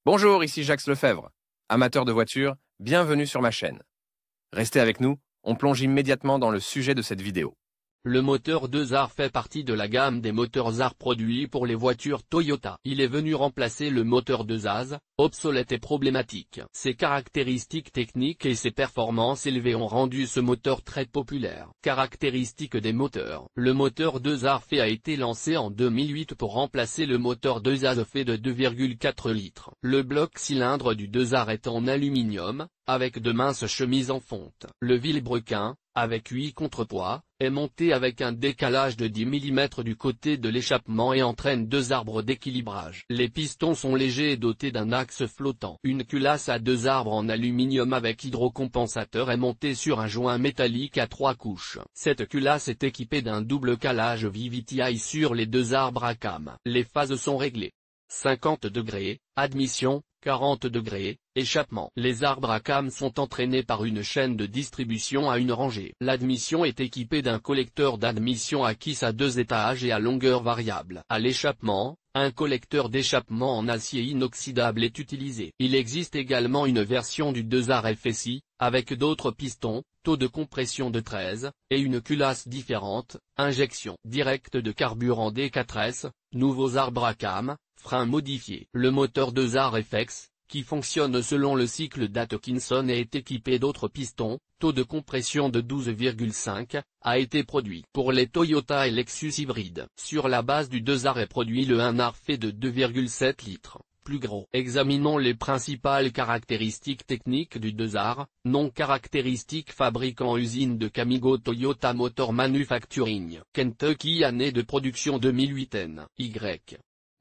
Bonjour, ici Jacques Lefebvre. Amateur de voitures, bienvenue sur ma chaîne. Restez avec nous, on plonge immédiatement dans le sujet de cette vidéo. Le moteur 2AR fait partie de la gamme des moteurs AR produits pour les voitures Toyota. Il est venu remplacer le moteur 2AZ, obsolète et problématique. Ses caractéristiques techniques et ses performances élevées ont rendu ce moteur très populaire. Caractéristiques des moteurs. Le moteur 2AR a été lancé en 2008 pour remplacer le moteur 2AZ fait de 2,4 litres. Le bloc cylindre du 2AR est en aluminium, avec de minces chemises en fonte. Le vilebrequin, avec 8 contrepoids, est monté avec un décalage de 10 mm du côté de l'échappement et entraîne 2 arbres d'équilibrage. Les pistons sont légers et dotés d'un axe flottant. Une culasse à 2 arbres en aluminium avec hydrocompensateur est montée sur un joint métallique à 3 couches. Cette culasse est équipée d'un double calage VVTi sur les 2 arbres à cam. Les phases sont réglées. 50 degrés, admission, 40 degrés, échappement. Les arbres à cam sont entraînés par une chaîne de distribution à une rangée. L'admission est équipée d'un collecteur d'admission à kiss à 2 étages et à longueur variable. À l'échappement, un collecteur d'échappement en acier inoxydable est utilisé. Il existe également une version du 2AR FSI, avec d'autres pistons, taux de compression de 13, et une culasse différente, injection directe de carburant D4S, nouveaux arbres à cam, frein modifié. Le moteur 2AR FX, qui fonctionne selon le cycle d'Atkinson et est équipé d'autres pistons, taux de compression de 12,5, a été produit pour les Toyota et Lexus hybrides. Sur la base du 2AR est produit le 1AR fait de 2,7 litres. Plus gros. Examinons les principales caractéristiques techniques du 2AR, non caractéristiques fabricant usine de Kamigo Toyota Motor Manufacturing, Kentucky. Année de production 2008 NY.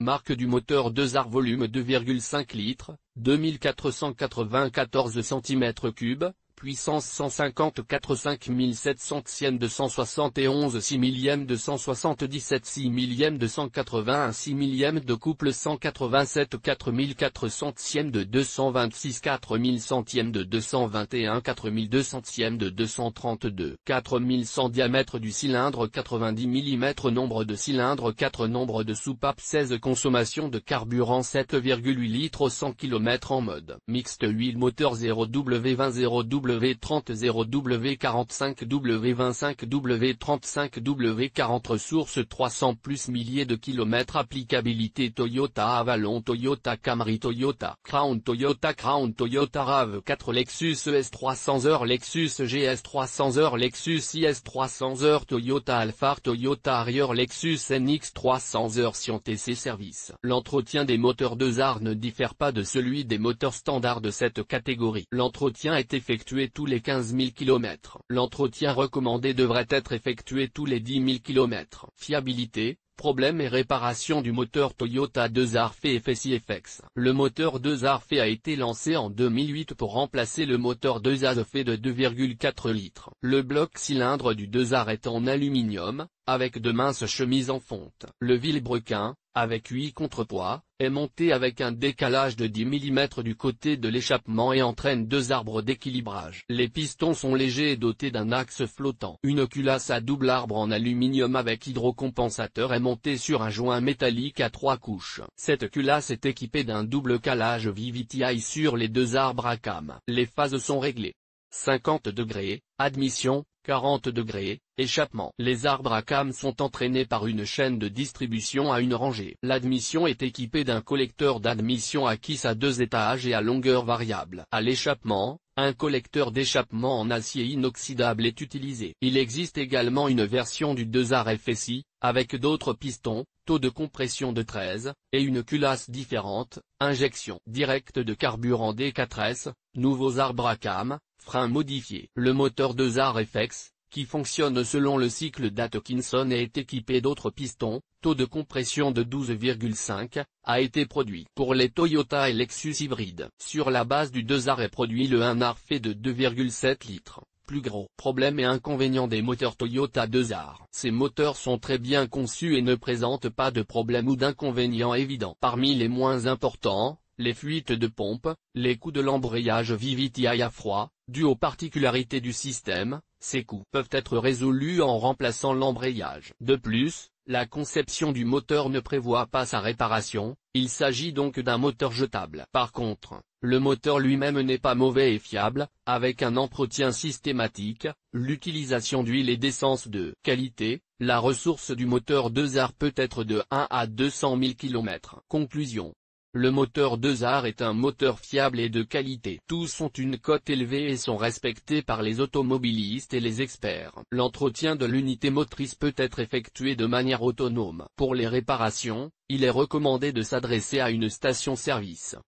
Marque du moteur 2AR volume 2,5 litres, 2494 cm3, puissance 154 5700 271 6 millième 277 6 millième 281 6 millième de couple 187 4400 de 226 4000 centièmes de 221 4200 de 232 4100 diamètre du cylindre 90 mm nombre de cylindres 4 nombre de soupapes 16 consommation de carburant 7,8 litres au 100 km en mode mixte huile moteur 0W20 0W W30 0W45 W25 W35 W40 ressources 300 plus milliers de kilomètres applicabilité Toyota Avalon Toyota Camry Toyota Crown Toyota RAV4 Lexus ES300 Lexus GS300 Lexus IS300 Toyota Alphard Toyota Harrier Lexus NX300 Sion TC Service. L'entretien des moteurs 2AR ne diffère pas de celui des moteurs standards de cette catégorie. L'entretien est effectué tous les 15 000 km. L'entretien recommandé devrait être effectué tous les 10 000 km. Fiabilité, problème et réparation du moteur Toyota 2AR FSI FX. Le moteur 2AR a été lancé en 2008 pour remplacer le moteur 2AZ de 2,4 litres. Le bloc cylindre du 2AR est en aluminium, avec de minces chemises en fonte. Le vilebrequin, avec 8 contrepoids, est monté avec un décalage de 10 mm du côté de l'échappement et entraîne 2 arbres d'équilibrage. Les pistons sont légers et dotés d'un axe flottant. Une culasse à double arbre en aluminium avec hydrocompensateur est montée sur un joint métallique à 3 couches. Cette culasse est équipée d'un double calage VVTi sur les 2 arbres à cam. Les phases sont réglées. 50 degrés, admission, 40 degrés, échappement. Les arbres à cam sont entraînés par une chaîne de distribution à une rangée. L'admission est équipée d'un collecteur d'admission à kiss à 2 étages et à longueur variable. À l'échappement, un collecteur d'échappement en acier inoxydable est utilisé. Il existe également une version du 2AR FSI, avec d'autres pistons, taux de compression de 13, et une culasse différente, injection directe de carburant D4S, nouveaux arbres à cam, frein modifié. Le moteur 2AR FX, qui fonctionne selon le cycle d'Atkinson et est équipé d'autres pistons, taux de compression de 12,5, a été produit pour les Toyota et Lexus hybrides. Sur la base du 2AR est produit le 1AR fait de 2,7 litres. Plus gros. Problème et inconvénient des moteurs Toyota 2AR. Ces moteurs sont très bien conçus et ne présentent pas de problème ou d'inconvénients évidents. Parmi les moins importants, les fuites de pompe, les coûts de l'embrayage VVTi à froid, dus aux particularités du système, ces coûts peuvent être résolus en remplaçant l'embrayage. De plus, La conception du moteur ne prévoit pas sa réparation, il s'agit donc d'un moteur jetable. Par contre, le moteur lui-même n'est pas mauvais et fiable, avec un entretien systématique, l'utilisation d'huile et d'essence de qualité, la ressource du moteur 2AR peut être de 1 à 200 000 km. Conclusion. Le moteur 2AR est un moteur fiable et de qualité. Tous ont une cote élevée et sont respectés par les automobilistes et les experts. L'entretien de l'unité motrice peut être effectué de manière autonome. Pour les réparations, il est recommandé de s'adresser à une station-service.